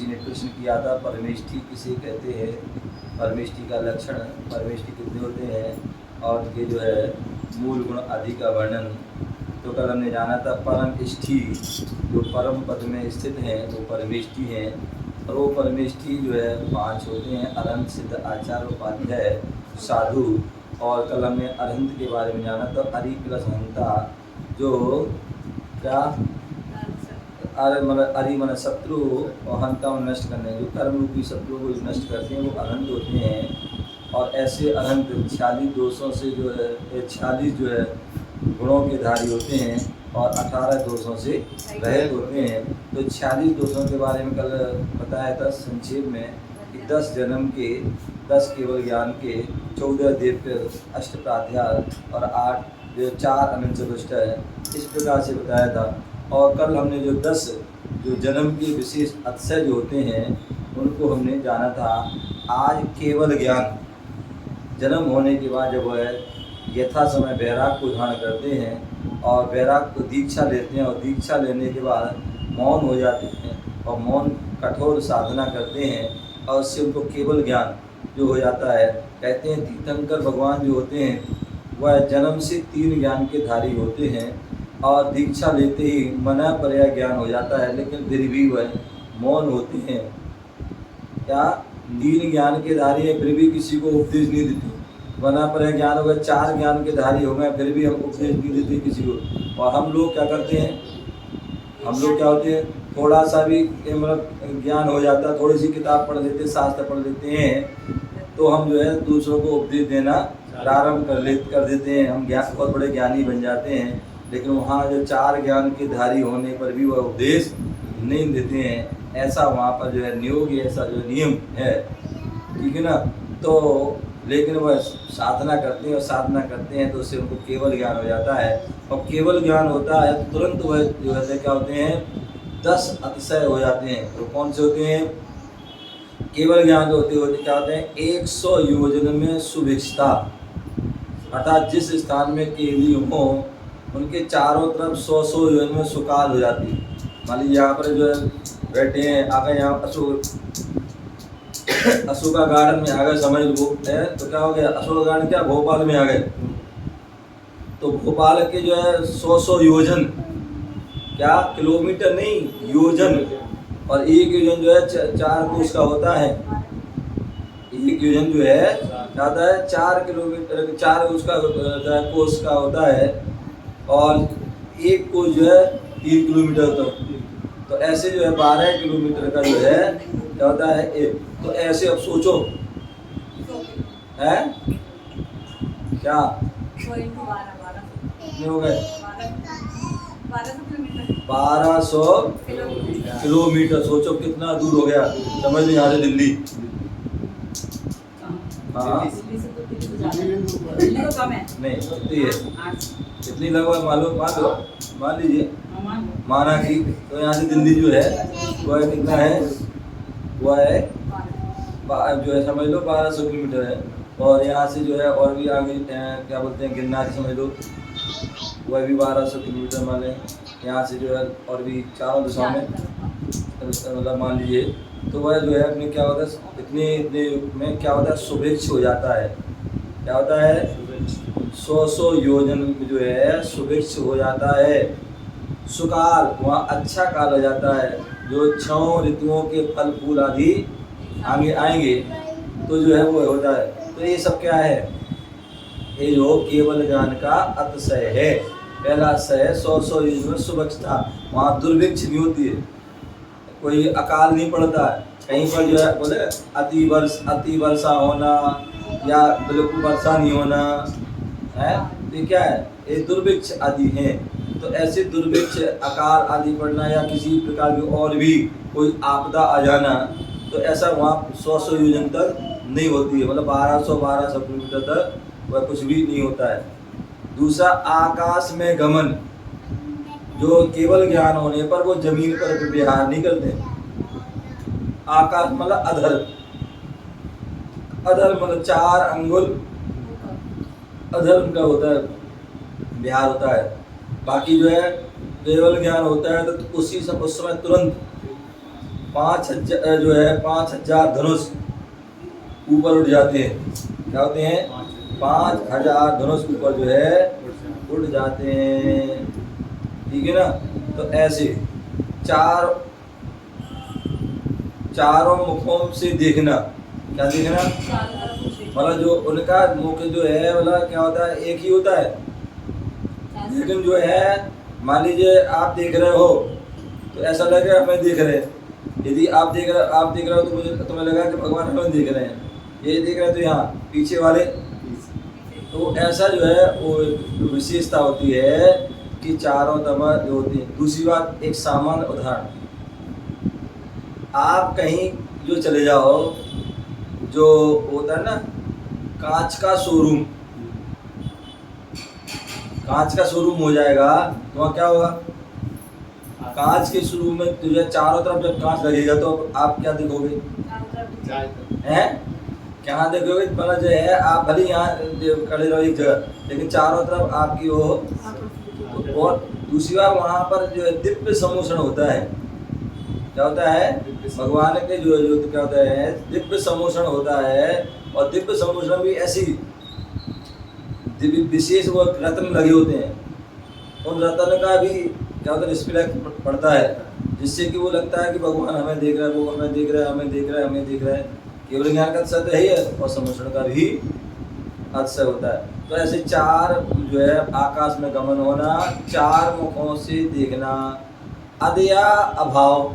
किसी ने प्रश्न किया था परमेष्ठी किसे कहते हैं, परमेष्ठी का लक्षण, परमेष्ठी कितने होते हैं और ये जो है मूल गुण आदि का वर्णन। तो कल हमने जाना था परमेष्ठी जो परम पद में स्थित हैं वो परमेष्ठी हैं, और वो परमेष्ठी जो है 5 होते हैं, अरहंत, सिद्ध, आचार्य, उपाध्याय, साधु। और कल हमने अरहंत के बारे में जाना था, अरि प्लस हंता, जो क्या अरि मन शत्रु और हंता नष्ट करने, जो कर्म रूपी शत्रु को नष्ट करते हैं वो अरहंत होते हैं। और ऐसे अरहंत 46 दोषों से जो है 46 जो है गुणों के धारी होते हैं और 18 दोषों से रहित होते हैं। तो 46 दोषों के बारे में कल बताया था संक्षेप में कि 10 जन्म के, 10 केवल ज्ञान के, 14 दिव्य, 8 प्राध्याय और 8 जो 4 अनंत चतुष्ट है, इस प्रकार से बताया था। और कल हमने जो 10 जो जन्म के विशेष अतिशय जो होते हैं उनको हमने जाना था। आज केवल ज्ञान जन्म होने के बाद जब वह यथा समय वैराग को धारण करते हैं और वैराग को दीक्षा लेते हैं, और दीक्षा लेने के बाद मौन हो जाते हैं और मौन कठोर साधना करते हैं और उससे उनको केवल ज्ञान जो हो जाता है। कहते हैं तीर्थंकर भगवान जो होते हैं वह जन्म से 3 ज्ञान के धारी होते हैं और दीक्षा लेते ही मना पर्याय ज्ञान हो जाता है, लेकिन फिर भी वह मौन होते हैं। क्या 3 ज्ञान के धारी है फिर भी किसी को उपदेश नहीं देते, मना पर्याय ज्ञान हो गए, 4 ज्ञान के धारी हो गए फिर भी हम उपदेश नहीं देते किसी को। और हम लोग क्या करते हैं, हम लोग क्या होते हैं, थोड़ा सा भी मतलब ज्ञान हो जाता, थोड़ी सी किताब पढ़ लेते, शास्त्र पढ़ लेते हैं, तो हम जो है दूसरों को उपदेश देना प्रारंभ कर देते हैं, हम ज्ञान बहुत बड़े ज्ञानी बन जाते हैं। लेकिन वहाँ जो 4 ज्ञान के धारी होने पर भी वह उपदेश नहीं देते हैं, ऐसा वहाँ पर जो है नियोग, ऐसा जो नियम है, ठीक है ना। तो लेकिन वह साधना करते हैं और साधना करते हैं तो उससे उनको केवल ज्ञान हो जाता है, और केवल ज्ञान होता है तो तुरंत वह जो है क्या होते हैं 10 अतिशय हो जाते हैं। तो कौन से होते हैं केवल ज्ञान जो होते क्या होते हैं 100 योजन में सुभिक्षता, अर्थात जिस स्थान में केवली हो उनके चारों तरफ 100 योजन में सुकाल हो जाती है। मान लीजिए यहाँ पर जो है बैठे हैं, आगे यहाँ अशोका गार्डन में आ गए, समझ लो है तो क्या हो गया, अशोका गार्डन क्या भोपाल में आ गए, तो भोपाल के जो है 100 योजन, क्या किलोमीटर नहीं योजन, और एक योजन जो है 4 कोस का होता है, एक योजन जो है क्या होता है 4 किलोमीटर, 4 उसका कोस का होता है, और एक कोस जो है 3 किलोमीटर तक। तो ऐसे जो है 12 किलोमीटर का जो है क्या होता है एक। तो ऐसे अब सोचो है क्या कितने हो गए 1200 किलोमीटर, सोचो कितना दूर हो गया, समझ लो यहाँ से दिल्ली। हाँ नहीं कितनी है, कितनी लगभग मालूम, मान लीजिए माना कि तो यहाँ से दिल्ली जो है वह कितना है, वह है जो है समझ लो 1200 किलोमीटर है। और यहाँ से जो है और भी आगे क्या बोलते हैं गिरनार समझ लो वह भी 1200 किलोमीटर मान लें, यहाँ से जो है और भी चारों दिशाओं में मतलब मान लीजिए, तो वह जो है अपने क्या होता है इतने में क्या होता है सुभिक्ष हो जाता है, क्या होता है 100 योजन जो है सुभिक्ष हो जाता है। सुकाल वहाँ अच्छा काल हो जाता है, जो 6 ऋतुओं के फल फूल आदि आगे आएंगे तो जो है वो होता है। तो ये सब क्या है, ये जो केवल ज्ञान का अतिशय है। पहला अतिशय है 100 योजन में सुभिक्षता, वहाँ दुर्भिक्ष नहीं होती है, कोई अकाल नहीं पड़ता है कहीं पर जो है बोले अति वर्षा होना या बिल्कुल वर्षा नहीं होना है, ये क्या है ये दुर्भिक्ष आदि हैं। तो ऐसे दुर्भिक्ष अकाल आदि पड़ना या किसी प्रकार की और भी कोई आपदा आ जाना, तो ऐसा वहाँ 100 योजन तक नहीं होती है, मतलब 1200 किलोमीटर तक वह कुछ भी नहीं होता है। दूसरा आकाश में गमन, जो केवल ज्ञान होने पर वो जमीन पर विहार नहीं करते। आकाश मतलब अधर, अधर मतलब 4 अंगुल अधर उनका होता है, विहार होता है। बाकी जो है केवल ज्ञान होता है तो उसी सब उस समय तुरंत 5,000 जो है 5,000 धनुष ऊपर उठ जाते हैं। क्या होते हैं? 5,000 धनुष ऊपर जो है उड़ जाते हैं। ठीक है ना? तो ऐसे चारों मुखों से देखना। क्या देखना? मतलब जो उनका मुख जो है मतलब क्या होता है? एक ही होता है, लेकिन जो है मान लीजिए आप देख रहे हो तो ऐसा लगेगा हमें देख रहे हैं। यदि आप देख रहे हो तो मुझे तुम्हें लगा कि भगवान हमें देख रहे हैं। ये देख रहे हैं तो यहाँ पीछे वाले, तो ऐसा जो है वो विशेषता होती है कि चारों तरफ जो होती है। दूसरी बात, एक सामान्य उदाहरण, आप कहीं जो चले जाओ, जो होता है ना कांच का शोरूम हो जाएगा तो वहाँ क्या होगा? कांच के शोरूम में तुझे चारों तरफ जब कांच लगेगा तो आप क्या देखोगे? हैं? क्या देखोगे? मतलब जो है आप भले यहाँ खड़े रहो एक जगह, लेकिन चारों तरफ आपकी वो। और दूसरी बार वहाँ पर जो है दिव्य सम्मोहन होता है। क्या होता है? भगवान के जो क्या होता है? दिव्य सम्मोहन होता है। और दिव्य सम्मोहन भी ऐसी दिव्य विशेष वो रत्न लगे होते हैं। उन रत्न का भी क्या होता है? रिस्पेक्ट पड़ता है, जिससे कि वो लगता है कि भगवान हमें देख रहा है, वो हमें देख रहा है, हमें देख रहा है। केवल ज्ञान का अतिशय तो है ही है, और सम्मोहन का भी अतिशय होता है। तो ऐसे चार जो है आकाश में गमन होना, चार मुखों से देखना, अदया अभाव,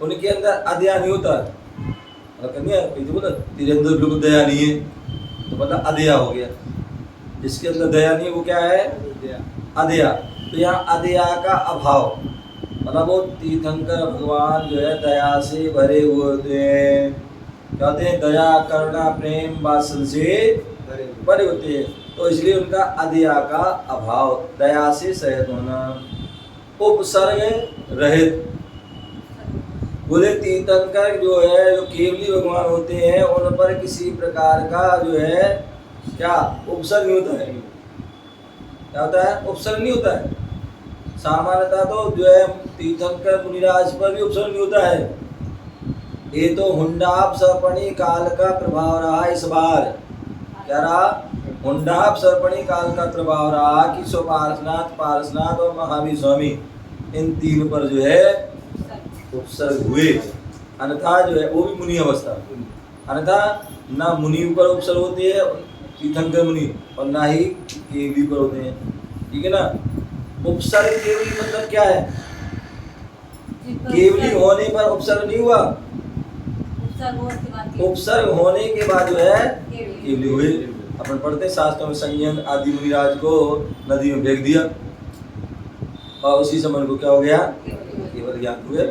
उनके अंदर अदया नहीं होता है। बोला तेरे अंदर बिल्कुल दया नहीं है, तो मतलब अदया हो गया। जिसके अंदर दया नहीं वो क्या है? अदया। तो यहाँ अदया का अभाव, मतलब वो तीर्थंकर भगवान जो है दया से भरे हुए होते हैं। क्या होते हैं? दया, करुणा, प्रेम, वात्सल्य से भरे होते हैं। तो इसलिए उनका अदया का अभाव, दया से सहित होना। उपसर्ग रहित, बोले तीर्थंकर जो है जो केवली भगवान होते हैं उन पर किसी प्रकार का जो है क्या उपसर्ग नहीं होता है। क्या होता है? उपसर्ग नहीं होता है। सामान्यतः तो जो है तीर्थंकर मुनिराज पर भी उपसर्ग नहीं होता है। ये तो हुंडाप सर्पणी काल का प्रभाव रहा इस बार। क्या रहा? हुंडाप सर्पणी काल का प्रभाव रहा कि स्वपार्शनाथ, पार्शनाथ और महावीर स्वामी, इन तीन पर जो है उपसर्ग हुए। अन्यथा जो है वो भी मुनि अवस्था, अन्यथा ना मुनि ऊपर उपसर्ग होती है तीर्थंकर मुनि, और ना ही केवली पर होते हैं। ठीक है ना? उपसर्ग केवली मतलब क्या है? केवली होने पर उपसर्ग नहीं हुआ, उपसर्ग होने के बाद जो है केवली हुए। अपन पढ़ते शास्त्रों में संयन आदि मुनिराज को नदी में फेंक दिया और उसी समय को क्या हो गया? केवल ज्ञान हुए।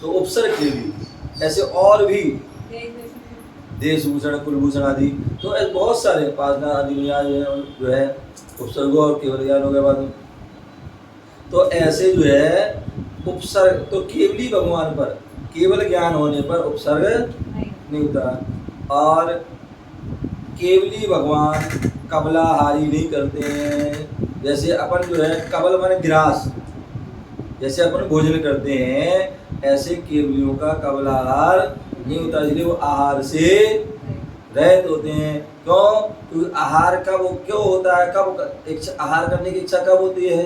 तो उपसर्ग केवली। ऐसे और भी देशभूषण, कुलभूषण आदि, तो ऐसे बहुत सारे पासना आदि मुनिराज जो है उपसर्गो और केवल ज्ञान हो गया बाद में। तो ऐसे जो है उपसर्ग तो केवली भगवान पर केवल ज्ञान होने पर उपसर्ग नहीं होता। और केवली भगवान कबलाहारी नहीं करते हैं। जैसे अपन जो है कबल माने ग्रास, जैसे अपन भोजन करते हैं ऐसे केवलियों का कबलाहार नहीं होता, इसलिए वो आहार से रहित होते हैं। क्यों? क्योंकि आहार का वो क्यों होता है? कब आहार करने की इच्छा कब होती है?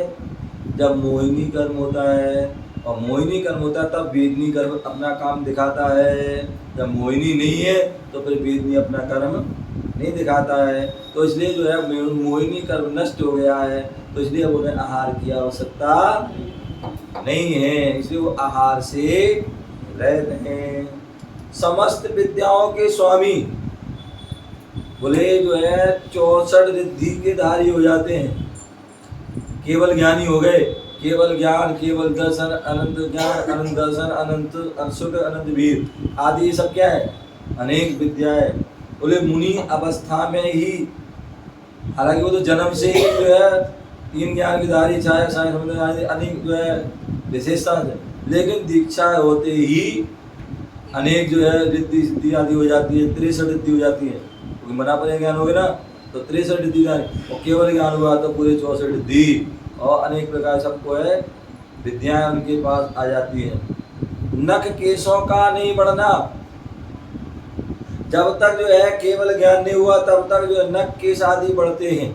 जब मोहिनी कर्म होता है, और मोहिनी कर्म होता है तब वेदनी कर्म अपना काम दिखाता है। जब मोहिनी नहीं है तो फिर वेदनी अपना कर्म नहीं दिखाता है। तो इसलिए जो है मोहिनी कर्म नष्ट हो गया है, तो इसलिए अब उन्हें आहार की आवश्यकता नहीं है, इसलिए वो आहार से रहते हैं। समस्त विद्याओं के स्वामी, बोले जो है 64 रिद्धि के धारी हो जाते हैं। केवल ज्ञानी हो गए, केवल ज्ञान, केवल दर्शन, अनंत ज्ञान, अनंत दर्शन, अनंत सुख, अनंत वीर आदि ये सब क्या है? अनेक विद्याएं। बोले मुनि अवस्था में ही, हालांकि वो तो जन्म से ही जो है तीन ज्ञान की धारी, चाहे साइंस अनेक जो है विशेषता है, लेकिन दीक्षा होते ही अनेक जो है रिद्धि सिद्धि आदि हो जाती है, 63 रिद्धि हो जाती है। क्योंकि मना पर ज्ञान हो गया ना, तो 63 रिद्धि, और केवल ज्ञान हुआ तो पूरे 64 रिद्धि और अनेक प्रकार सबको है विद्याएं उनके पास आ जाती हैं। नख केशों का नहीं बढ़ना। जब तक जो है केवल ज्ञान नहीं हुआ तब तक जो है नख केश आदि बढ़ते हैं।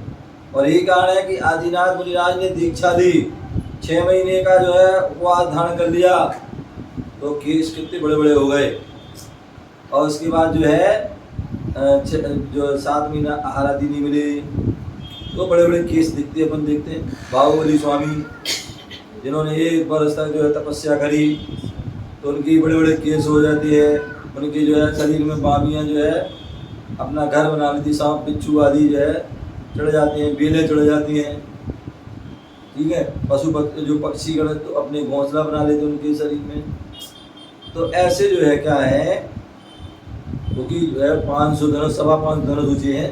और यही कारण है कि आदिनाथ मुनिराज ने दीक्षा ली, 6 महीने का जो है उपवास धारण कर लिया तो केश कितने बड़े बड़े हो गए। और उसके बाद जो है जो 7 महीना आहार आदि नहीं मिले तो बड़े बड़े केस दिखते, अपन देखते हैं। बाहुबली स्वामी जिन्होंने 1 वर्ष तक जो है तपस्या करी तो उनकी बड़े बड़े केस हो जाती है। उनकी जो है शरीर में बामियाँ जो है अपना घर बना लेती, सांप बिच्छू आदि जो है चढ़ जाते हैं, बेलें चढ़ जाती हैं, ठीक है। पशु जो पक्षी गण तो अपने घोंसला बना लेते उनके शरीर में। तो ऐसे जो है क्या है, क्योंकि जो है 500 धनुष 5.25 धनुष ऊँचे हैं,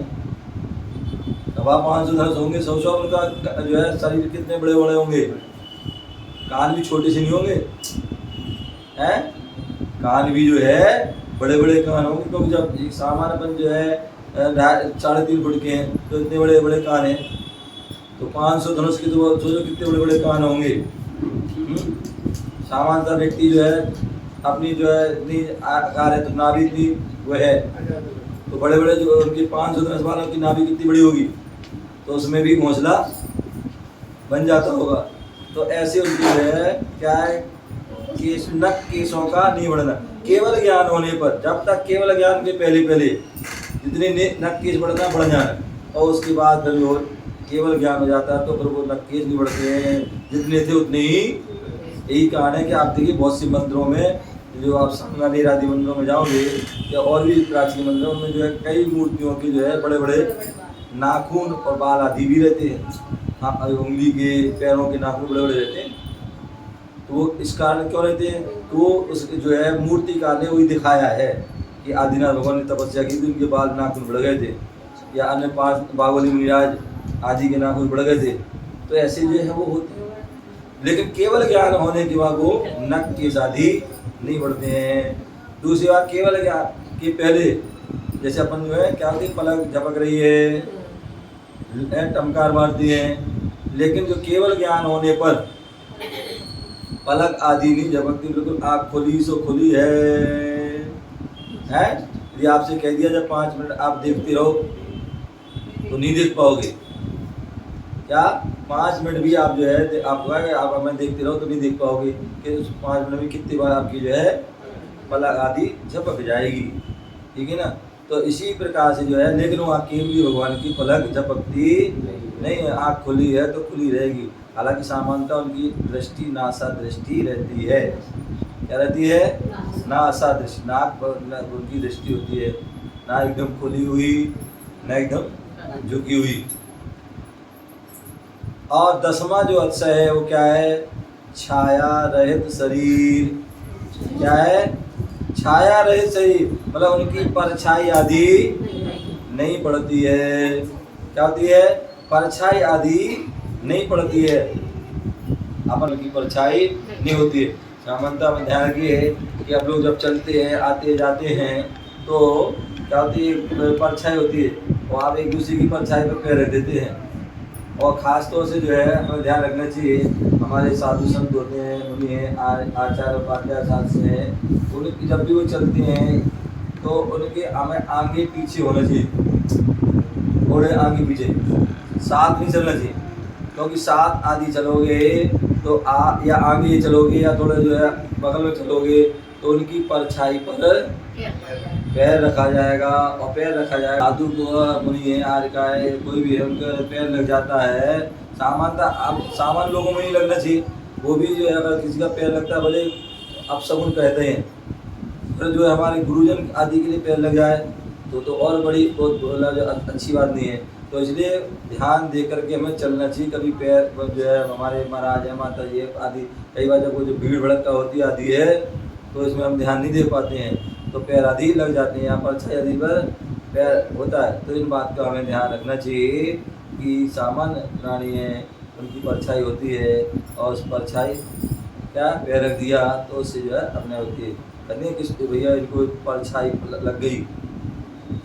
5.25 धनुष होंगे, 100 उनका जो है शरीर कितने बड़े बड़े होंगे, कान भी छोटे से नहीं होंगे हैं, कान भी जो है बड़े बड़े कान होंगे। क्योंकि जब एक सामान्य अपन जो है 3.5 फुट के हैं तो इतने बड़े बड़े कान हैं, तो 500 धनुष के तो सोचो कितने बड़े बड़े कान होंगे। सामान्यतः व्यक्ति जो है अपनी जो है इतनी आकार है तो नाभि इतनी वो है, तो बड़े बड़े जो उनकी 500 धनुष वालों की नाभि कितनी बड़ी होगी, तो उसमें भी घोंसला बन जाता होगा। तो ऐसे उनकी जो है क्या है, केश नख केशों का नहीं बढ़ना केवल ज्ञान होने पर। जब तक केवल ज्ञान के पहले जितने नख केश बढ़ना बढ़ जाना, और उसके बाद फिर वो केवल ज्ञान हो जाता है तो फिर वो नख केश नहीं बढ़ते हैं, जितने थे उतने ही। यही कारण है कि आप देखिए बहुत सी मंदिरों में, जो आप संगमनेर आदि मंदिरों में जाओगे या और भी प्राचीन मंदिरों में जो है कई मूर्तियों के जो है बड़े बड़े नाखून और बाल आदि भी रहते हैं। उंगली के पैरों के नाखून बड़े बड़े रहते हैं। तो वो इस कारण क्यों रहते हैं, तो वो उस जो है मूर्तिकार ने वही दिखाया है कि आदिनाथ भगवान ने तपस्या की थी, उनके बाल नाखून बढ़ गए थे, या अन्य 5 बाहुबली मुनिराज आदि के नाखून बढ़ गए थे। तो ऐसे जो है वो होते हैं, लेकिन केवल ज्ञान होने के बाद वो नख केश आदि नहीं बढ़ते हैं। दूसरी बात, केवल ज्ञान के पहले जैसे अपन जो है क्या होती है, पलक झपक रही है, टमकार मारती है, लेकिन जो केवल ज्ञान होने पर पलक आदि नहीं झपकती, बिल्कुल आँख खुली सो खुली है। यदि आपसे कह दिया जब 5 मिनट आप देखते रहो तो नहीं देख पाओगे क्या, 5 मिनट भी आप जो है आप हमें देखते रहो तो नहीं देख पाओगे कि उस 5 मिनट में कितनी बार आपकी जो है पलक आदि झपक जाएगी, ठीक है ना। तो इसी प्रकार से जो है, लेकिन वहाँ केवली भगवान की पलक झपकती नहीं है, आँख खुली है तो खुली रहेगी। हालांकि सामान्यतः उनकी दृष्टि नासा दृष्टि रहती है, क्या रहती है, नासा दृष्टि, नाक पर उनकी दृष्टि होती है, ना एकदम खुली हुई ना एकदम झुकी हुई। और 10वां जो अक्षय है वो क्या है, छाया रहित शरीर। क्या है, छाया रहित शरीर, मतलब उनकी परछाई आदि नहीं पड़ती है। क्या होती है, परछाई आदि नहीं पड़ती है, अपन की परछाई नहीं होती है। सामान्यतः में ध्यान रखिए कि आप लोग जब चलते हैं आते जाते हैं तो क्या होती है, परछाई होती है, और आप एक दूसरे की परछाई पर पैर रख देते हैं। और ख़ास तौर से जो है हमें ध्यान रखना चाहिए, हमारे साधु संत होते हैं, मुनि हैं, आचार्य उपाध्याय साथ से हैं, उनकी जब भी वो चलते हैं तो उनके हमें आगे पीछे होना चाहिए, थोड़े आगे पीछे, साथ नहीं चलना चाहिए। क्योंकि साथ आदि चलोगे तो या आगे चलोगे या थोड़ा जो है बगल में चलोगे तो उनकी परछाई पर पैर रखा जाएगा, और पैर रखा जाएगा। साधु को मुनि है, आर्य का है, कोई भी है, उनका पैर लग जाता है। सामान्यतः अब सामान्य लोगों में नहीं लगना चाहिए, वो भी जो है अगर किसी का पैर लगता है भले अब सब उन कहते हैं, फिर जो है हमारे गुरुजन आदि के लिए पैर लग जाए तो और बड़ी बहुत अच्छी बात नहीं है। तो इसलिए ध्यान दे करके हमें चलना चाहिए। कभी पैर जो है हमारे महाराज है, माता जी आदि, कई बार जब वो जो भीड़ भड़का होती आदि है तो इसमें हम ध्यान नहीं दे पाते हैं तो पैर आदि लग जाते हैं, यहाँ पर परछाई आदि पर पैर होता है। तो इन बात का हमें ध्यान रखना चाहिए कि सामान्य प्राणी है उनकी परछाई होती है, और उस परछाई क्या पैर रख दिया तो उससे जो है अपने होती है। कहते हैं किस भैया इनको परछाई लग गई,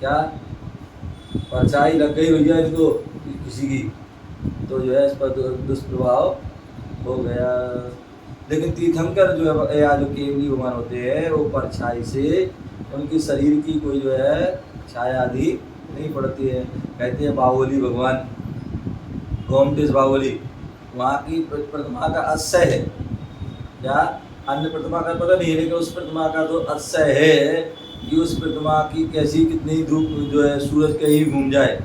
क्या परछाई लग गई भैया इनको किसी की, तो जो है इस पर दुष्प्रभाव हो गया। लेकिन तीर्थंकर जो है या जो केवली भगवान होते हैं वो परछाई से उनके शरीर की कोई जो है छाया आदि नहीं पड़ती है। कहते हैं बाहुबली भगवान गोमटेश बाहुबली वहाँ की प्रतिमा का अक्षय है, क्या अन्य प्रतिमा का पता नहीं है, लेकिन उस प्रतिमा का तो अक्षय है कि उस प्रतिमा की कैसी कितनी धूप जो है सूरज कहीं भी घूम जाए,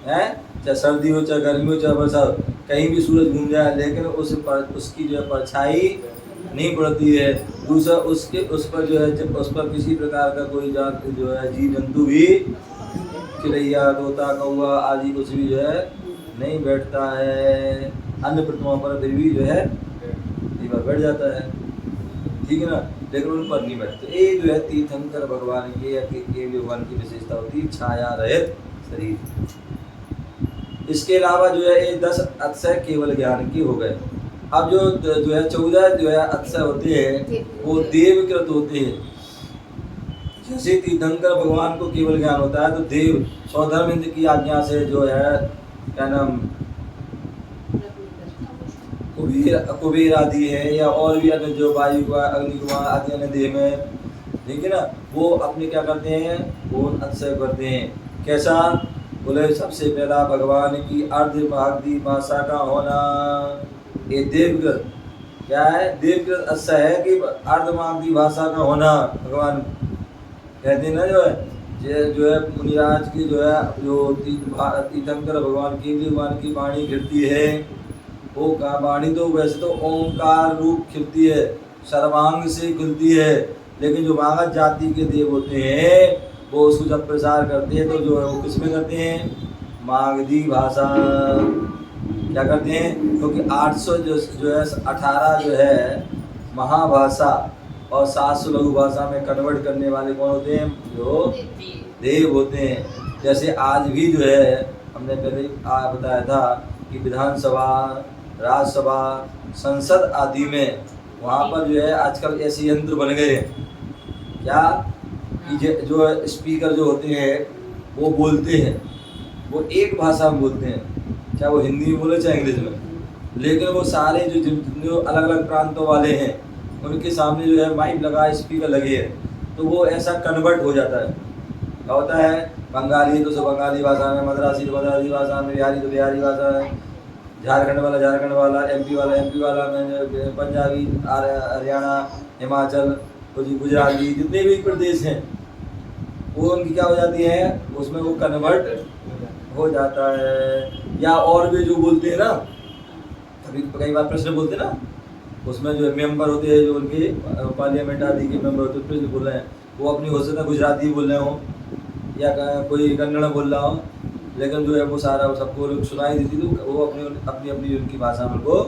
है चाहे सर्दी हो चाहे गर्मी हो चाहे बरसात, कहीं भी सूरज घूम जाए लेकिन उसकी जो है परछाई नहीं पड़ती है। दूसरा उसके उस पर जो है जब उस पर किसी प्रकार का कोई जात जो है जीव जंतु भी चिड़ैया तोता कौआ आदि कुछ भी जो है नहीं बैठता है। अन्य प्रतिमाओं पर फिर भी जो है कई बार बैठ जाता है, ठीक है ना, लेकिन उन पर नहीं बैठते। ये जो है तीर्थंकर भगवान के या के भगवान की विशेषता होती है, छाया रहित शरीर। इसके अलावा जो है ये 10 अक्षय केवल ज्ञान की हो गए। अब जो है 14 जो है अक्षय होते हैं वो देवकृत होते हैं। जैसे तीर्थंकर भगवान को केवल ज्ञान होता है तो देव सौधर्मेंद्र की आज्ञा से जो है क्या नाम कुबेर आदि है या और भी अन्य जो वायु का अग्निकुमार आदि अन्य देव में, ठीक है ना, वो अपने क्या करते हैं वो अक्षय करते हैं। कैसा बोले सबसे पहला भगवान की अर्धमागधी भाषा का होना, ये देवकृत क्या है, देवकृत अक्षय है कि अर्धमागधी भाषा का होना। भगवान कहते हैं ना जो है मुनिराज की जो है जो तीर्थंकर भगवान की भगवान की वाणी गिरती है वो वाणी तो वैसे तो ओंकार रूप खिलती है, सर्वांग से खिलती है, लेकिन जो मागध जाति के देव होते हैं वो उसको जब प्रसार करते हैं तो जो है वो किस में करते हैं, मागधी भाषा क्या करते हैं, क्योंकि 800 जो है 18 जो है महाभाषा और 700 लघु भाषा में कन्वर्ट करने वाले कौन होते हैं, जो देव होते हैं। जैसे आज भी जो है हमने पहले बताया था कि विधानसभा राज्यसभा संसद आदि में वहाँ पर जो है आजकल ऐसे यंत्र बन गए हैं क्या कि जो स्पीकर जो होते हैं वो बोलते हैं, वो एक भाषा में बोलते हैं, चाहे वो हिंदी में बोले चाहे इंग्लिश में, लेकिन वो सारे जो अलग अलग प्रांतों वाले हैं उनके सामने जो है माइक लगा स्पीकर लगे हैं तो वो ऐसा कन्वर्ट हो जाता है। क्या होता है, बंगाली तो बंगाली भाषा में, मद्रासी तो मद्रासी भाषा में, बिहारी तो बिहारी भाषा में, झारखंड वाला झारखंड वाला, एमपी वाला में, पंजाबी हरियाणा हिमाचल गुजराती जितने भी प्रदेश हैं वो उनकी क्या हो जाती है उसमें वो कन्वर्ट हो जाता है। या और भी जो बोलते हैं ना, कभी कई बार प्रश्न बोलते हैं ना, उसमें जो मेंबर होते हैं जो उनके पार्लियामेंट आदि के मेंबर होते हैं प्रश्न बोल रहे हैं वो अपनी हो सकता है गुजराती बोल रहे हो या कोई कन्नड़ बोल रहा हो, लेकिन जो है वो सारा सबको सुनाई देती तो वो अपनी अपनी उनकी भाषा में को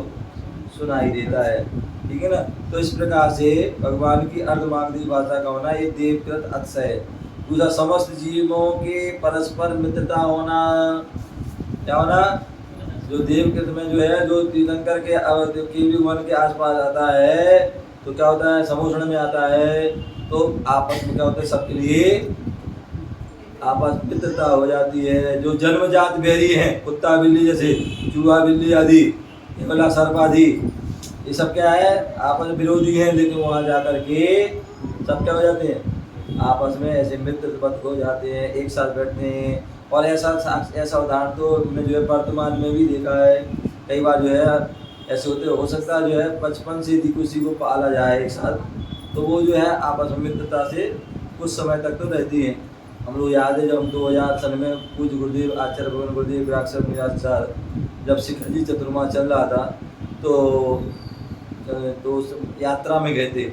सुनाई देता है, ठीक है ना। तो इस प्रकार से भगवान की अर्धमागधी भाषा का होना ये देवकृत अक्षय है। दूसरा समस्त जीवों के परस्पर मित्रता होना, क्या होना, जो देवकृत में जो है जो तीर्थंकर के भगवान के आसपास आता है तो क्या होता है समोषण में आता है तो आपस में क्या होता है सबके लिए आपस मित्रता हो जाती है। जो जन्मजात बैरी हैं कुत्ता बिल्ली जैसे चूहा बिल्ली आदि हिमला सर्प आदि ये सब क्या है आपस में विरोधी हैं, लेकिन वहाँ जाकर के सब क्या हो जाते हैं आपस में ऐसे मित्रवत हो जाते हैं, एक साथ बैठते हैं। और ऐसा उदाहरण तो हमने जो है वर्तमान में भी देखा है, कई बार जो है ऐसे होते हो सकता है जो है बचपन से यदि किसी को पाला जाए एक साथ तो वो जो है आपस में मित्रता से कुछ समय तक तो रहती हैं। हम लोग याद है जब हम 2000 सन में पूज्य गुरुदेव आचार्य भगवान गुरुदेव विराक्षर निराज सर जब शिखर चतुर्मास चल रहा था तो यात्रा में गए थे,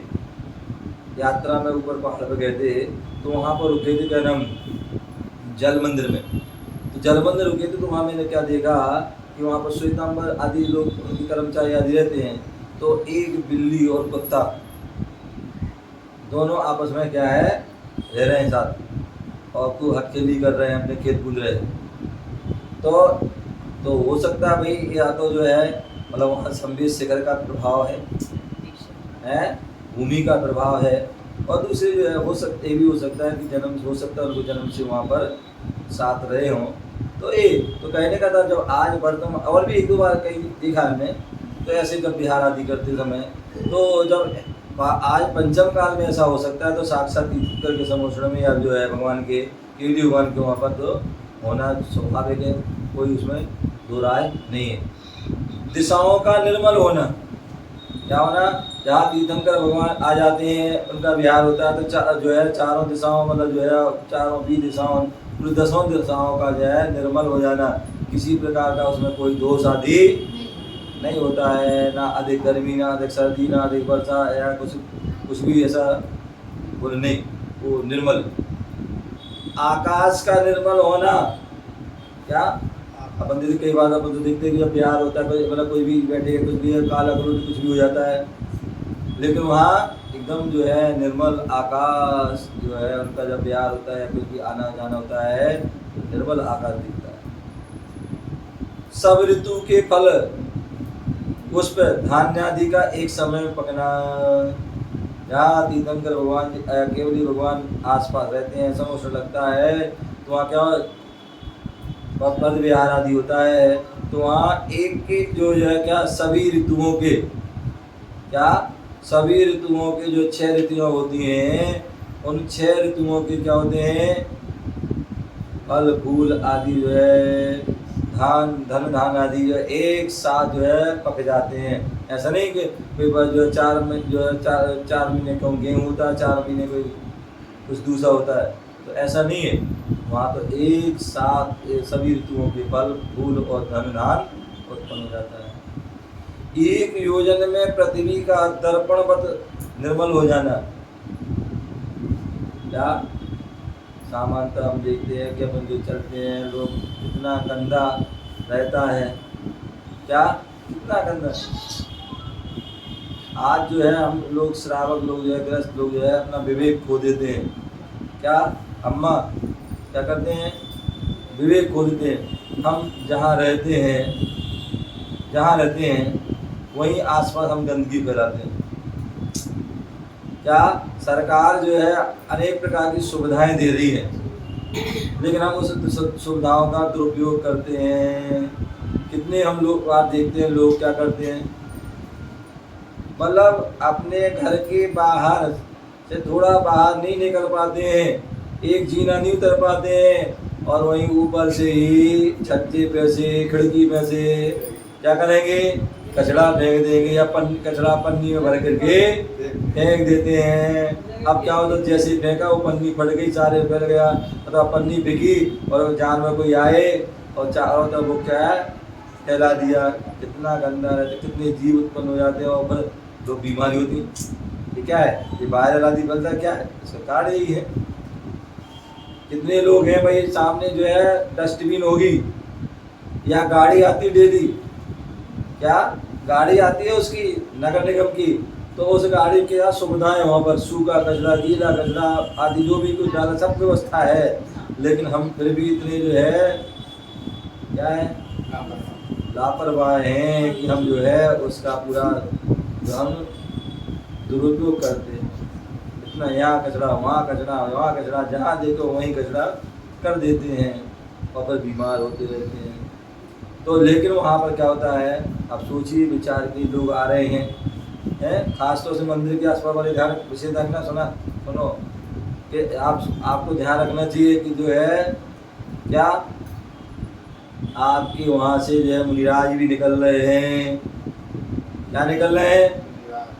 यात्रा में ऊपर पहाड़ पर गए थे तो वहाँ पर रुके थे क्या नाम जल मंदिर में। तो जल मंदिर रुके थे तो वहाँ मैंने क्या देखा कि वहाँ पर श्वेतांबर आदि लोग उनके कर्मचारी आदि रहते हैं तो एक बिल्ली और कुत्ता दोनों आपस में क्या है रह रहे हैं साथ और को हथेली कर रहे हैं, अपने खेत कूद रहे हैं। तो हो सकता है भाई या तो जो है मतलब वहाँ संवेद शिखर का प्रभाव है भूमि का प्रभाव है, और दूसरे जो है ये भी हो सकता है कि जन्म हो सकता है उनको जन्म से वहाँ पर साथ रहे हों। तो कहने का था जब आज वर्तमान और भी एक दो बार कहीं देखा हमने तो ऐसे जब विहार आदि करते समय, तो जब आज पंचम काल में ऐसा हो सकता है, तो साक्षात तीर्थंकर के समोषण में या जो है भगवान के केवली भगवान के वहाँ पर तो होना स्वाभाविक है, कोई उसमें दो राय नहीं है। दिशाओं का निर्मल होना, क्या होना, जहाँ तीर्थंकर भगवान आ जाते हैं उनका विहार होता है, तो जो है चारों दिशाओं, मतलब जो है चारों भी दिशाओं, पूरी 10 दिशाओं का जो है निर्मल हो जाना, किसी प्रकार का उसमें कोई दोष आदि नहीं होता है, ना अधिक गर्मी, ना अधिक सर्दी, ना अधिक वर्षा, या कुछ भी ऐसा वो नहीं, वो निर्मल। आकाश का निर्मल होना, क्या अपन देखते कई बार अपन तो देखते हैं कि जब प्यार होता है, मतलब कोई भी बैठे, कुछ भी काला कलर कुछ भी हो जाता है, लेकिन वहाँ एकदम जो है निर्मल आकाश जो है उनका जब प्यार होता है, कुछ भी आना जाना होता है, निर्मल आकाश दिखता है। सब ऋतु के फल पुष्प धान्य आदि का एक समय में पकना, जहाँ तीर्थंकर भगवान केवली भगवान आसपास रहते हैं, समोषण लगता है, तो वहाँ क्या पद विहार आदि होता है, तो वहाँ एक एक जो है क्या सभी ऋतुओं के, क्या सभी ऋतुओं के जो 6 ऋतुएं होती हैं, उन 6 ऋतुओं के क्या होते हैं, फल फूल आदि जो है धन धान आदि जो एक साथ जो है पक जाते हैं। ऐसा नहीं कि कोई बार जो है 4 महीने का गेहूँ होता है, 4 महीने कोई कुछ दूसरा होता है, तो ऐसा नहीं है, वहाँ तो एक साथ सभी ऋतुओं के फल फूल और धन धान उत्पन्न हो जाता है। एक योजन में पृथ्वी का दर्पणवत निर्मल हो जाना, क्या सामान्यतः हम देखते हैं कि अपन जो चलते हैं लोग कितना गंदा रहता है, क्या कितना गंदा। आज जो है हम लोग श्रावक लोग जो है, ग्रस्त लोग जो है अपना विवेक खो देते हैं, क्या अम्मा क्या करते हैं, विवेक खो देते हैं। हम जहाँ रहते हैं वहीं आसपास हम गंदगी फैलाते हैं। क्या सरकार जो है अनेक प्रकार की सुविधाएं दे रही है, लेकिन हम उस सुविधाओं का दुरुपयोग करते हैं। कितने हम लोग बात देखते हैं, लोग क्या करते हैं, मतलब अपने घर के बाहर से थोड़ा बाहर नहीं निकल पाते हैं, एक जीना नहीं उतर पाते हैं, और वहीं ऊपर से ही छज्जे पे से खिड़की पे से क्या करेंगे, कचरा फेंक देंगे, या कचरा पन्नी में भर करके फेंक देते हैं। अब क्या होता, जैसे फेंका वो पन्नी फट गई, सारे फैल गया, मतलब पन्नी बिकी और जानवर कोई आए और चारों तरफ वो क्या है फैला दिया। कितना गंदा रहता है, कितने जीव उत्पन्न हो जाते हैं, और फिर जो बीमारी होती है, ये क्या है, ये वायरल आदि बनता क्या है, इसका कारण यही है। कितने लोग हैं भाई, सामने जो है डस्टबिन होगी या गाड़ी आती डेली, क्या गाड़ी आती है उसकी नगर निगम की, तो उस गाड़ी के साथ सुविधाएं, वहाँ पर सूखा कचरा, गीला कचरा आदि जो भी कुछ डाला सब व्यवस्था है, लेकिन हम फिर भी इतने जो है क्या है लापरवाह हैं कि हम जो है उसका पूरा जो हम दुरुपयोग करते हैं। इतना यहाँ कचरा, वहाँ कचरा, जहाँ देखो वहीं कचरा कर देते हैं और फिर बीमार होते रहते हैं। तो लेकिन वहाँ पर क्या होता है, अब सोचिए विचार के लोग आ रहे हैं खासतौर से मंदिर के आसपास वाले ध्यान विशेष रखना, सुनो कि आपको ध्यान रखना चाहिए कि जो है क्या आपके वहाँ से जो है मुनिराज भी निकल रहे हैं, क्या निकल रहे हैं,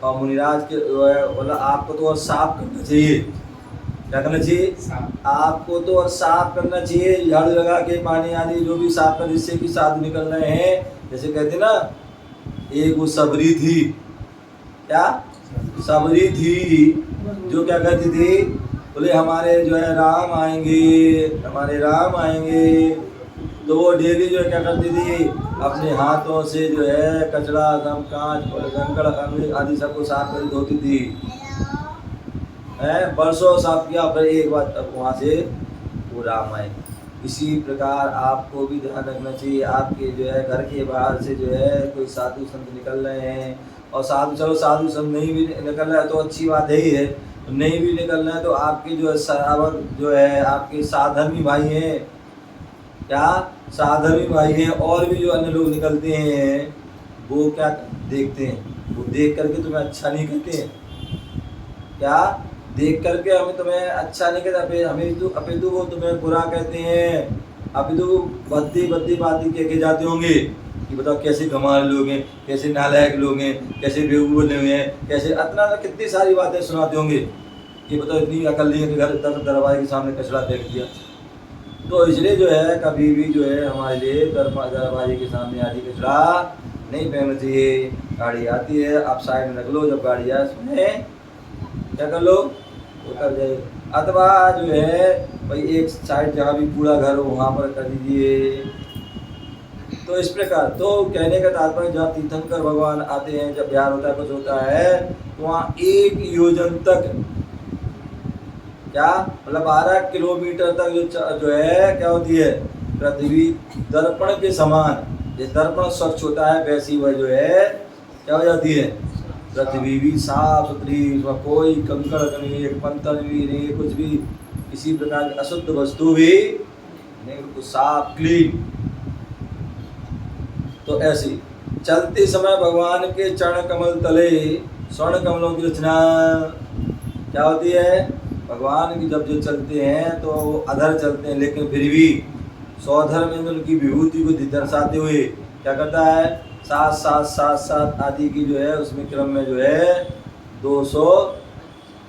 और मुनिराज के जो है मतलब आपको तो और साफ करना चाहिए। क्या करना चाहिए, आपको तो और साफ करना चाहिए, झाड़ू लगा के पानी आदि जो भी साफ कर, जिससे कि साधु निकल रहे हैं। जैसे कहते ना, एक वो सबरी थी, क्या सबरी थी, जो क्या कहती थी, बोले हमारे जो है राम आएंगे, तो वो डेली जो है क्या करती थी, अपने हाथों से जो है कचरा सब कांच और कंकड़ आदि सबको साफ कर धोती थी, बरसों साफ किया, फिर एक बार तब वहाँ से वो राम आए। इसी प्रकार आपको भी ध्यान रखना चाहिए, आपके जो है घर के बाहर से जो है कोई साधु संत निकल रहे हैं, और साधु संत नहीं भी निकल रहा है तो अच्छी बात है ही है, नहीं भी निकल रहा है तो आपके जो है श्रावक जो है आपके साधर्मी भाई हैं, क्या साधर्मी भाई हैं, और भी जो अन्य लोग निकलते हैं वो क्या देखते हैं, वो देख करके तुम्हें अच्छा नहीं कहते हैं क्या? देख करके हमें तुम्हें अच्छा नहीं कहते, अपितु वो तुम्हें बुरा कहते हैं। अपितु भद्दी भद्दी बातें कह के जाते होंगे कि बताओ कैसे गंवार लोग हैं, कैसे नालायक लोग हैं, कैसे बेवकूफ लोग हैं, कैसे इतना कितनी सारी बातें सुनाते होंगे कि बताओ इतनी अकल नहीं है कि घर तक दरवाजे के सामने कचरा फेंक दिया। तो इसलिए जो है कभी भी जो है हमारे लिए दरवाजे के सामने आदि कचरा नहीं फेंकना चाहिए। गाड़ी आती है आप साइड में रख लो, जब गाड़ी आए उसमें क्या कर लो, उतर जाए। अथवा जो है भाई एक साइड जहाँ भी कूड़ा घर हो वहाँ पर कर दीजिए। तो इस प्रकार तो कहने का तात्पर्य जहाँ तीर्थंकर भगवान आते हैं, जब बिहार होता है कुछ होता है तो वहाँ 1 योजन तक क्या मतलब 12 किलोमीटर तक जो है क्या होती है, पृथ्वी दर्पण के समान, जैसे दर्पण स्वच्छ होता है वैसी वह जो है क्या हो जाती है, पृथ्वी भी साफ सुथरी, उसमें कोई कंकड़ नहीं, एक पत्थर भी नहीं, कुछ भी किसी प्रकार की अशुद्ध वस्तु भी नहीं, बिल्कुल साफ क्लीन। तो ऐसी चलते समय भगवान के चरण कमल तले स्वर्ण कमलों की रचना क्या होती है, भगवान की जब जो चलते हैं तो वो अधर चलते हैं, लेकिन फिर भी सौधर में उनकी विभूति को दर्शाते हुए क्या करता है, 7 7 7 7 आदि की जो है उसमें क्रम में जो है 200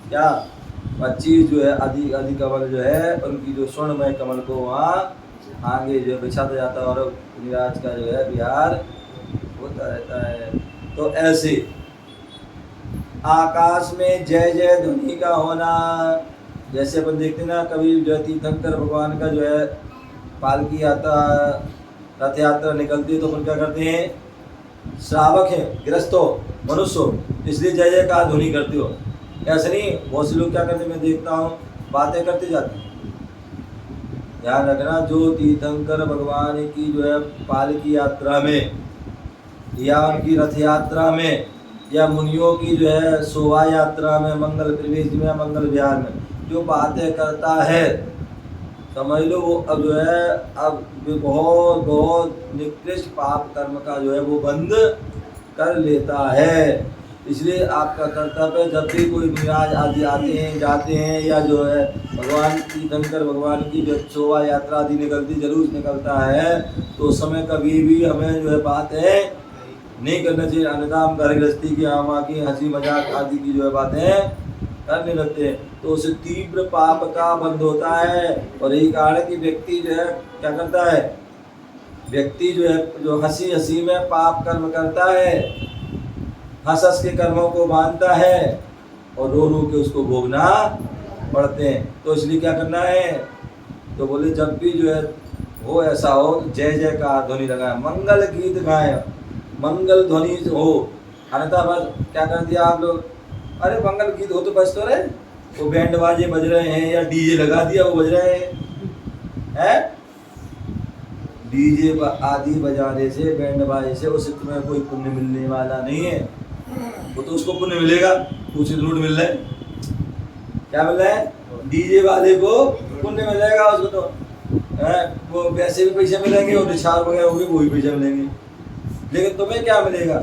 क्या 25 जो है आदि आदि कमल जो है उनकी जो स्वर्णमय कमल को वहाँ आगे जो है बिछाता जाता है और निराज का जो है विहार होता रहता है। तो ऐसे आकाश में जय जय ध्वनि का होना, जैसे अपन देखते ना कभी जो है तीर्थंकर भगवान का जो है पालकी यात्रा रथ यात्रा निकलती है तो अपन क्या करते हैं, श्रावक हैं गृहस्थो मनुष्य इसलिए जय जय का ध्वनि करते हो, ऐसे नहीं। बहुत से लोग क्या करते मैं देखता हूँ बातें करते जाते हैं। ध्यान रखना जो तीर्थंकर भगवान की जो है पालकी यात्रा में या उनकी रथ यात्रा में या मुनियों की जो है शोभा यात्रा में मंगल प्रवेश में मंगल विहार में जो बातें करता है, समझ लो वो अब जो है अब बहुत बहुत निकृष्ट पाप कर्म का जो है वो बंद कर लेता है। इसलिए आपका कर्तव्य जब भी कोई महाराज आदि आते हैं जाते हैं या जो है भगवान की तीर्थंकर भगवान की जो शोभा यात्रा आदि निकलती जरूर निकलता है तो उस समय कभी भी हमें जो है बातें नहीं करना चाहिए, अन्यथा हम घर गृहस्थी की आमा की हंसी मजाक आदि की जो है बातें करने लगते हैं तो उससे तीव्र पाप का बंध होता है। और यही कारण कि व्यक्ति जो है क्या करता है, व्यक्ति जो है जो हंसी हंसी में पाप कर्म करता है, हंस हंस के कर्मों को मानता है और रो रो के उसको भोगना पड़ते हैं। तो इसलिए क्या करना है, तो बोले जब भी जो है हो ऐसा हो तो जय जय का ध्वनि लगाए, मंगल गीत गाए, मंगल ध्वनि हो। अन्यथा बस क्या कर दिया आप लोग, अरे मंगल गीत हो तो बज तो रहे, वो बैंड बाजे बज रहे हैं या डीजे लगा दिया वो बज रहे हैं, डीजे आदि बजाने से बैंड बाजे से उससे तुम्हें कोई पुण्य मिलने वाला नहीं है। वो तो उसको पुण्य मिलेगा, कुछ लूट मिल रहा है, क्या मिल रहा है, डीजे वाले को पुण्य मिलेगा उसको तो वो वैसे भी पैसे मिलेंगे और रिचार्ज वगैरह होगी वो भी पैसे मिलेंगे, लेकिन तुम्हें क्या मिलेगा,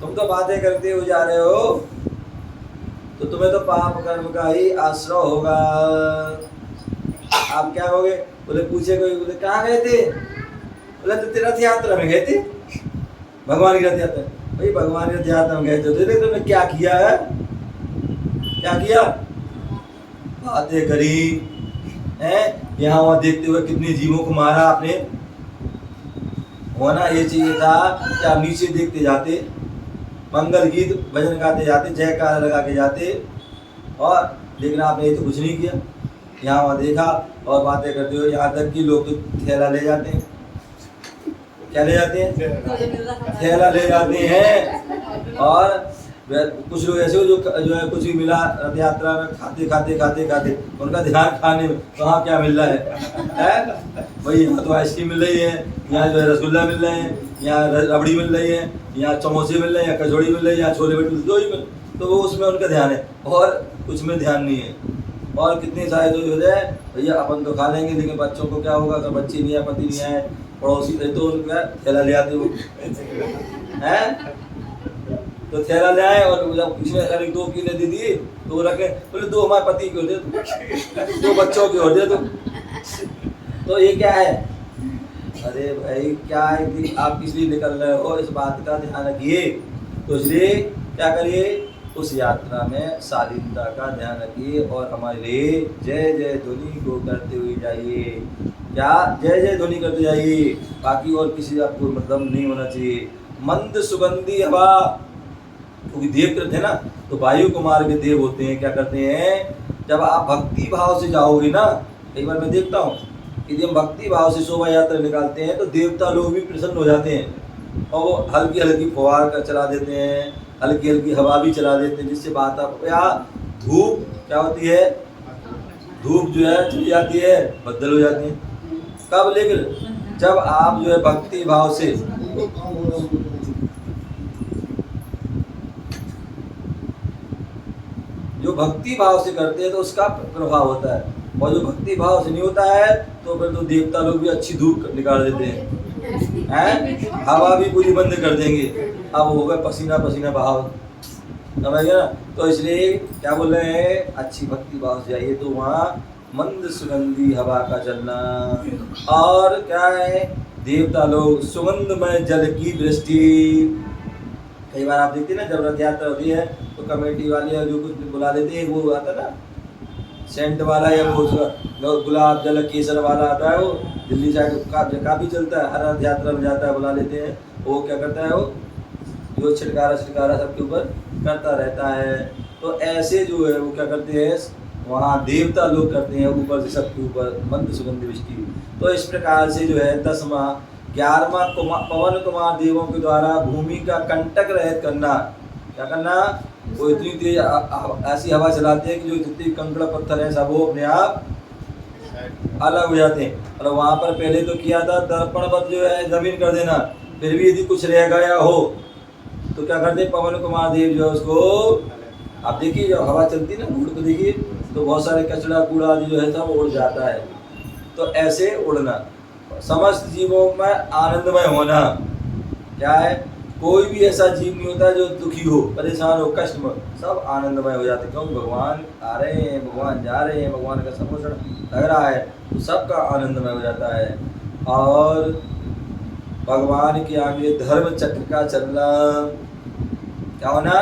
तुम तो बातें करते हो जा रहे हो तो तुम्हें तो पाप कर्म का ही आश्रय होगा। आप क्या होगे, बोले पूछे कोई, बोले कहाँ गए थे, बोले तो रथ यात्रा में गए थे, भगवान की रथ यात्रा। भाई भगवान की रथ यात्रा में गए थे तो तुमने क्या किया है, क्या किया, बातें करी हैं, यहाँ वहाँ देखते हुए कितने जीवों को मारा आपने। होना ये चाहिए था कि आप नीचे देखते जाते, मंगल गीत भजन गाते जाते, जयकार लगा के जाते, और लेकिन आपने ये तो कुछ नहीं किया, यहाँ वहाँ देखा और बातें करते हो। यहाँ तक कि लोग तो थैला ले जाते हैं, क्या ले जाते हैं, थैला ले जाते हैं। और कुछ लोग ऐसे हो जो है कुछ भी मिला रथ यात्रा में खाते खाते खाते खाते उनका ध्यान खाने में, कहाँ क्या मिल रहा है भाई, यहाँ तो आइसक्रीम मिल रही है, यहाँ जो है रसगुल्ला मिल रहे हैं, यहाँ रबड़ी मिल रही है, यहाँ समोसे मिल रहे हैं, यहाँ कचौड़ी मिल रही है, यहाँ छोले भटूरे जो ही मिल, तो वो उसमें उनका ध्यान है और कुछ में ध्यान नहीं है। और कितने सारे जो हो जाए भैया अपन तो खा लेंगे, लेकिन बच्चों को क्या होगा अगर बच्चे नहीं आए, पति नहीं आए, पड़ोसी तो उनका थैला ले आते हो हैं, तो थैला ले आए और जब किसी ने अरे 2 केले दे दिए तो वो रखे, बोले 2 हमारे पति को दे दो, 2 बच्चों की और दे दो। तो ये क्या है? अरे भाई क्या है कि आप किस लिए निकल रहे हो, इस बात का ध्यान रखिए। तो इसलिए क्या करिए, उस यात्रा में शालीनता का ध्यान रखिए और हमारे लिए जय जय ध्वनि को करते हुए जाइए। क्या? जय जय ध्वनि करते जाइए, बाकी और किसी आपको मतलब नहीं होना चाहिए। मंद सुगंधी हवा, क्योंकि देव करते हैं ना, तो वायु कुमार के देव होते हैं। क्या करते हैं, जब आप भक्ति भाव से जाओगे ना, कई बार मैं देखता हूँ कि जब भक्ति भाव से शोभा यात्रा निकालते हैं तो देवता लोग भी प्रसन्न हो जाते हैं और वो हल्की हल्की फुहार का चला देते हैं, हल्की हल्की हवा भी चला देते हैं, जिससे बात आप या धूप क्या होती है, धूप जो है चली जाती है, बदल हो जाती है। कब? लेकिन जब आप जो है भक्ति भाव से, जो भक्ति भाव से करते हैं तो उसका प्रभाव होता है, और जो भक्ति भाव से नहीं होता है तो फिर तो देवता लोग भी अच्छी धूप निकाल देते हैं, हवा भी पूरी बंद कर देंगे। अब हो गए पसीना पसीना भाव, समझ गया ना? तो इसलिए क्या बोल रहे हैं, अच्छी भक्ति भाव से जाइए तो वहाँ मंद सुगंधी हवा का चलना, और क्या है, देवता लोग सुगंधमय जल की दृष्टि। कई बार आप देखते हैं ना, जब रथ यात्रा होती है तो कमेटी वाले जो कुछ बुला देते हैं, वो आता है ना सेंट वाला, या वो गुलाब जल केसर वाला आता है, वो दिल्ली साइड काफ़ी चलता है, हर रथ यात्रा में जाता है, बुला लेते हैं। वो क्या करता है, वो जो छिटकारा सबके ऊपर करता रहता है। तो ऐसे जो है वो क्या करते हैं, वहाँ देवता लोग करते हैं ऊपर से सबके ऊपर मंद सुगंधी वृष्टि। तो इस प्रकार से जो है 10वां 11वां पवन कुमार देवों के द्वारा भूमि का कंटक रहित करना। क्या करना? वो इतनी तेज ऐसी हवा चलाते हैं कि जो जितनी कंकड़ पत्थर है सब वो अपने आप अलग हो जाते हैं। और वहाँ पर पहले तो किया था दर्पणवत जो है जमीन कर देना, फिर भी यदि कुछ रह गया हो तो क्या करते, पवन कुमार देव जो है उसको, आप देखिए जब हवा चलती है ना, उड़ को देखिए तो बहुत सारे कचरा कूड़ा आदि जो है सब उड़ जाता है। तो ऐसे उड़ना, समस्त जीवों में आनंदमय होना। क्या है, कोई भी ऐसा जीव नहीं होता जो दुखी हो, परेशान हो, कष्ट में, सब आनंदमय हो जाते। क्योंकि भगवान आ रहे हैं, भगवान जा रहे हैं, भगवान का समोषण लग रहा है तो सबका आनंदमय हो जाता है। और भगवान के आगे धर्म चक्र का चलना, क्या होना,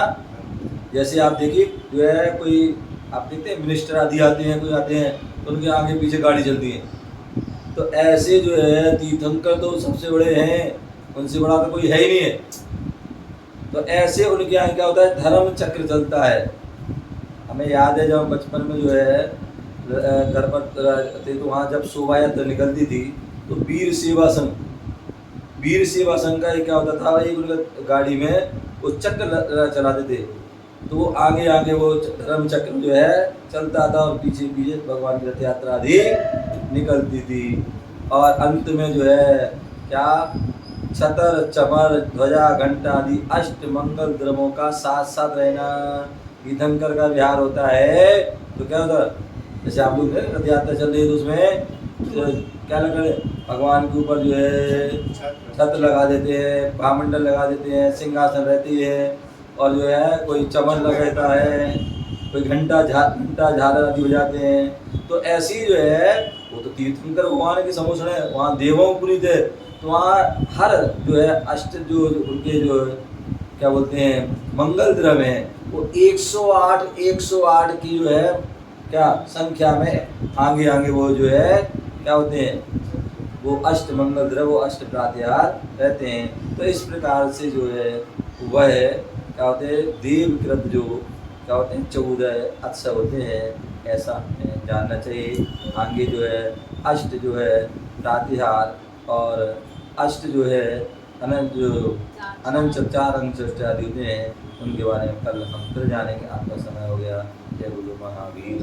जैसे आप देखिए जो है कोई, आप देखते हैं मिनिस्टर आदि आते हैं, कोई आते हैं तो उनके आगे पीछे गाड़ी चलती है। तो ऐसे जो है तीर्थंकर तो सबसे बड़े हैं, उनसे बड़ा तो कोई है ही नहीं है। तो ऐसे उनके यहाँ क्या होता है, धर्म चक्र चलता है। हमें याद है जब बचपन में जो है घर पर थे तो वहाँ जब शोभा यात्रा निकलती थी तो वीर सेवा संघ का क्या होता था, एक उनका गाड़ी में वो चक्र चलाते थे, तो वो आगे आगे वो धर्म चक्र जो है चलता था और पीछे पीछे भगवान की रथ यात्रा आदि निकलती थी। और अंत में जो है क्या, छतर चमर ध्वजा घंटा आदि अष्ट मंगल द्रव्यों का साथ साथ रहना। तीर्थंकर का विहार होता है तो क्या होता है, जैसे आप लोग रथ यात्रा चल रही है तो उसमें क्या लगा है, भगवान के ऊपर जो है छत्र लगा देते हैं, भामंडल लगा देते हैं, सिंहासन रहती है, और जो है कोई चमन लगाता है, कोई घंटा झालर आदि हो जाते हैं। तो ऐसी जो है वो तो तीर्थंकर भगवान के समोषण है, वहाँ देवों पुनीत है। तो वहाँ हर जो है अष्ट जो उनके जो क्या बोलते हैं मंगल द्रव्य हैं वो 108 की जो है क्या संख्या में आगे आगे वो जो है क्या होते हैं, वो अष्ट मंगल द्रव्य, वो अष्ट प्रात्याहार रहते हैं। तो इस प्रकार से जो है वह क्या होते हैं, देवकृत जो क्या होते हैं 14 उत्सव होते हैं, ऐसा हमें जानना चाहिए। आगे जो है अष्ट जो है प्रातिहार और अष्ट जो है अनंत चार अंक आदि होते हैं, उनके बारे में कल हम फिर जानेंगे। आपका समय हो गया। जय गुरु महावीर।